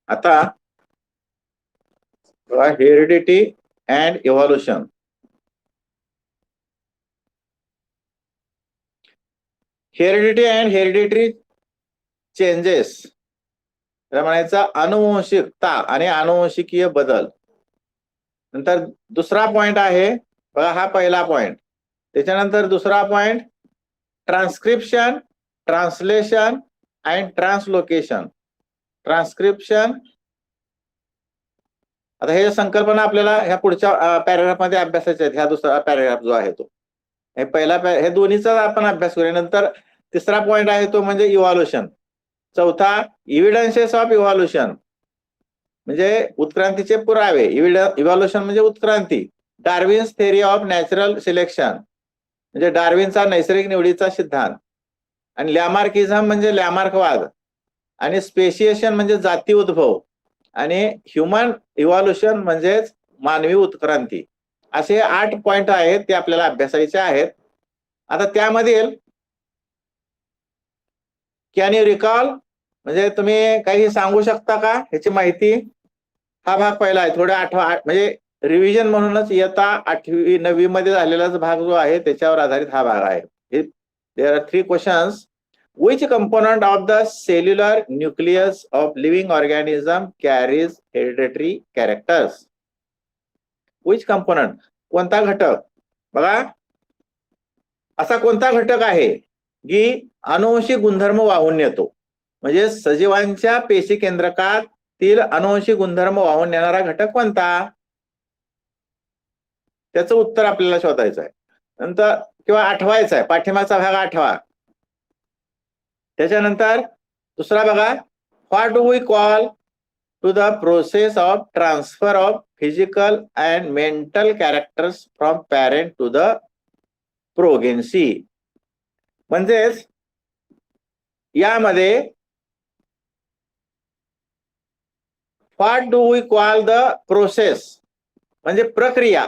आता heredity and evolution. Heredity and hereditary changes म्हणायचा अनुवंशिकता आणि अनुवंशिकीय बदल. नंतर दुसरा पॉइंट आहे बघा, हा पहिला पॉइंट. त्याच्यानंतर दुसरा point transcription, translation and translocation. Transcription, आता हे संकल्पना आपल्याला ह्या पुढच्या पॅराग्राफ मध्ये अभ्यासाच्या आहेत. ह्या दुसरा पॅराग्राफ जो आहे तो, हे पहिला हे दोन्हीचा आपण अभ्यास करूया. नंतर तिसरा पॉइंट आहे तो म्हणजे इव्हॉल्युशन. चौथा इव्हिडन्सेस ऑफ इव्हॉल्युशन, म्हणजे उत्क्रांतीचे पुरावे. इव्हॉल्युशन म्हणजे उत्क्रांती. Darwin's theory of natural selection, म्हणजे डार्विनचा नैसर्गिक निवडीचा सिद्धांत. आणि लॅमार्किझम म्हणजे लॅमार्कवाद. आणि स्पेशिएशन म्हणजे जाती उद्भव. आणि ह्युमन इव्हॉल्युशन म्हणजेच मानवी उत्क्रांती. असे 8 पॉइंट आहेत, ते आपल्याला अभ्यासायचे आहेत. आता त्यामधील कॅन यू रिकॉल, म्हणजे तुम्ही काही सांगू शकता का ह्याची माहिती? हा भाग पहिला आहे. थोडे आठवा, म्हणजे रिव्हिजन म्हणूनच इयत्ता 8वी 9वी मध्ये झालेलाच भाग जो आहे त्याच्यावर आधारित हा भाग आहे. There are 3 questions. Which component of the cellular nucleus of living organism carries hereditary characters? Which component, कोणता घटक? बघा, असा कोणता घटक आहे की अनुवंशिक गुणधर्म वाहून नेतो? म्हणजे सजीवांच्या पेशी केंद्रकातील अनुवंशिक गुणधर्म वाहून नेणारा घटक कोणता? त्याचं उत्तर आपल्याला शोधायचं आहे. नंतर किंवा आठवायचं आहे, पाठीमागचा भाग आठवा. त्याच्यानंतर दुसरा बघा, what do we call to the process of transfer of physical and mental characters from parent to the progeny. म्हणजेच यामध्ये what do we call the process म्हणजे प्रक्रिया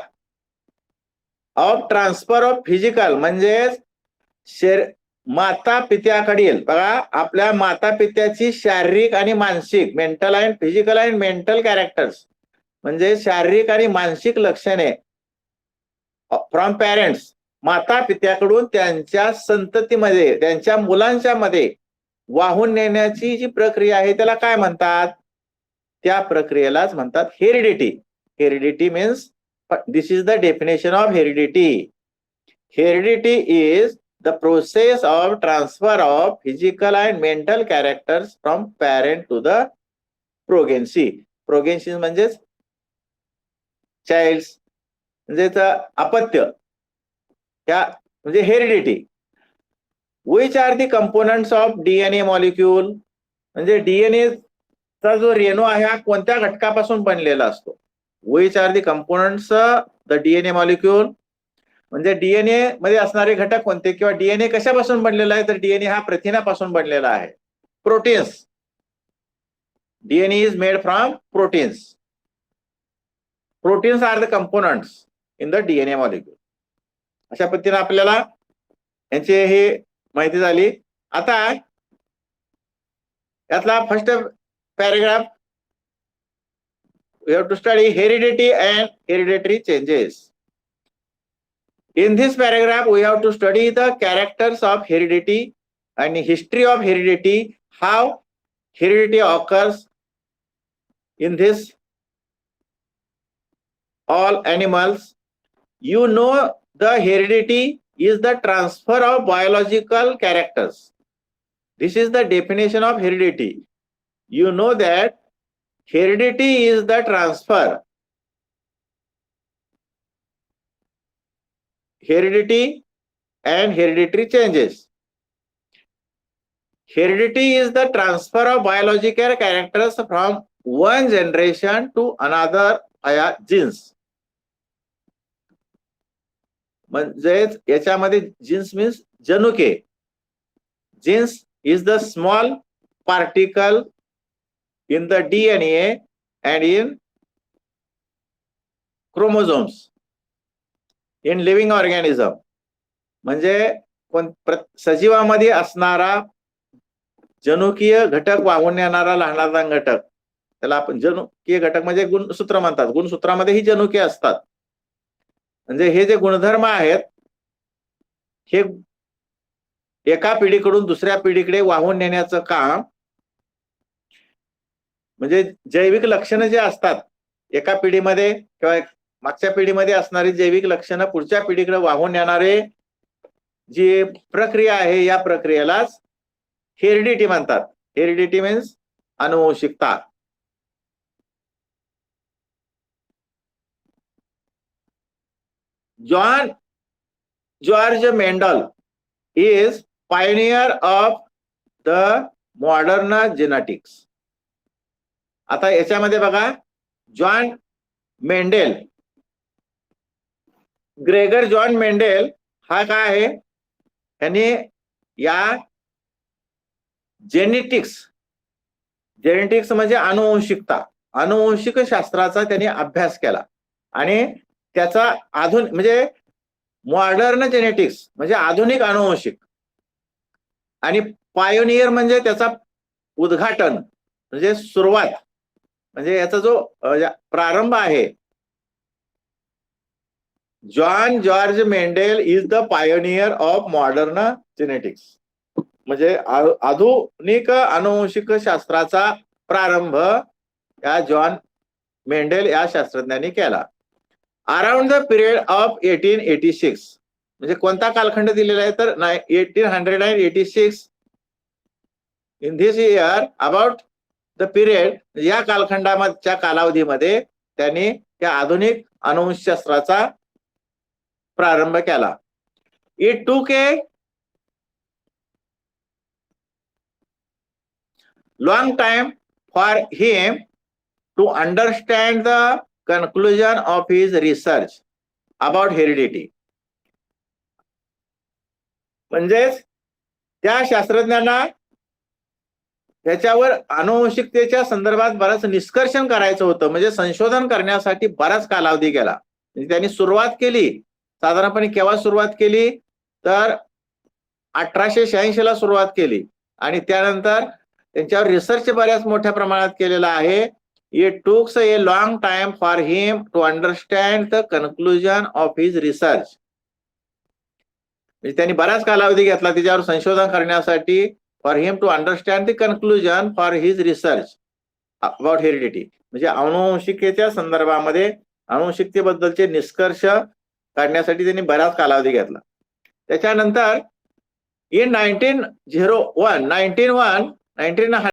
ऑफ ट्रान्सफर ऑफ फिजिकल, म्हणजेच माता पित्याकडील, बघा, आपल्या माता पित्याची शारीरिक आणि मानसिक, mental and physical and mental characters, म्हणजे शारीरिक आणि मानसिक लक्षणे फ्रॉम पॅरेंट्स, माता पित्याकडून त्यांच्या संततीमध्ये, त्यांच्या मुलांच्या मध्ये वाहून नेण्याची जी प्रक्रिया आहे त्याला काय म्हणतात? त्या प्रक्रियेलाच म्हणतात heredity. Heredity means, this is the definition of heredity. Heredity is the process of transfer of physical and mental characters from parent to the progeny. Progeny म्हणजेच चाइल्ड, म्हणजेच अपत्य, या म्हणजे heredity. which are the components of DNA molecule, म्हणजे DNA चा जो रेणू आहे हा कोणत्या घटकापासून बनलेला असतो? which are the components the DNA molecule, म्हणजे डीएनए मध्ये असणारे घटक कोणते, किंवा डीएनए कशापासून बनलेला आहे? तर डीएनए हा प्रथिनापासून बनलेला आहे. Proteins. DNA is made from proteins. Proteins are the components in the DNA molecule. अशा पद्धतीने आपल्याला यांची ही माहिती झाली. आता यातला first paragraph, we have to study heredity and hereditary changes. In this paragraph, we have to study the characters of heredity and history of heredity, how heredity occurs in this all animals. You know the heredity is the transfer of biological characters. This is the definition of heredity. You know that heredity is the transfer. Heredity and hereditary changes. Heredity is the transfer of biological characters from one generation to another via genes. म्हणजेच याच्यामध्ये genes means जनुके. Genes is the small particle in the DNA and in chromosomes in living organism, म्हणजे सजीवामध्ये असणारा जनुकीय घटक वाहून नेणारा लहानाचा घटक त्याला आपण जनुकीय घटक म्हणजे गुणसूत्र म्हणतात. गुणसूत्रामध्ये ही जनुके असतात. म्हणजे हे जे गुणधर्म आहेत हे एका पिढीकडून दुसऱ्या पिढीकडे वाहून नेण्याचं काम, म्हणजे जैविक लक्षणं जे असतात एका पिढीमध्ये किंवा मागच्या पिढीमध्ये असणारी जैविक लक्षणं पुढच्या पिढीकडे वाहून नेणारे जी प्रक्रिया आहे या प्रक्रियेलाच हेरिडिटी म्हणतात. हेरिडिटी मीन्स अनुवंशिकता. John George Mendel is Pioneer of the modern genetics. आता याच्यामध्ये बघा, John Mendel, Gregor John Mendel हा काय आहे, यांनी या जेनेटिक्स म्हणजे अनुवंशिकता, अनुवंशिक शास्त्राचा त्यांनी अभ्यास केला आणि त्याचा म्हणजे मॉडर्न जेनेटिक्स म्हणजे आधुनिक अनुवंशिक, आणि पायोनियर म्हणजे त्याचा उद्घाटन म्हणजे सुरुवात, म्हणजे याचा जो प्रारंभ आहे. John George Mendel is the pioneer of modern genetics. म्हणजे आधुनिक अनुवंशिक शास्त्राचा प्रारंभ या जॉन मेंडेल या शास्त्रज्ञांनी केला. अराउंड द पिरियड ऑफ 1886, म्हणजे कोणता कालखंड दिलेला आहे तर 1886. In this year about the period, या कालखंडाच्या कालावधीमध्ये त्यांनी या आधुनिक अनुवंशशास्त्राचा प्रारंभ केला. It took a long time for him to understand the conclusion of his research about heredity. म्हणजेच त्या शास्त्रज्ञांना त्याच्यावर अनुवंशिकतेच्या संदर्भात बराच निष्कर्षण करायचं होतं, म्हणजे संशोधन करण्यासाठी बराच कालावधी गेला. म्हणजे त्यांनी सुरुवात केली, साधारणपणे केव्हा सुरुवात केली तर 1886 ला सुरुवात केली, आणि त्यानंतर त्यांच्यावर रिसर्च बऱ्याच मोठ्या प्रमाणात केलेला आहे. It took a long time for him to understand the conclusion of his research. म्हणजे त्यांनी बराच कालावधी घेतला त्याच्यावर संशोधन करण्यासाठी. For him to understand the conclusion for his research about heredity, म्हणजे अनुवंशिकतेच्या संदर्भामध्ये अनुवंशिकतेबद्दलचे निष्कर्ष काढण्यासाठी त्यांनी बराच कालावधी घेतला. त्याच्यानंतर इन 1901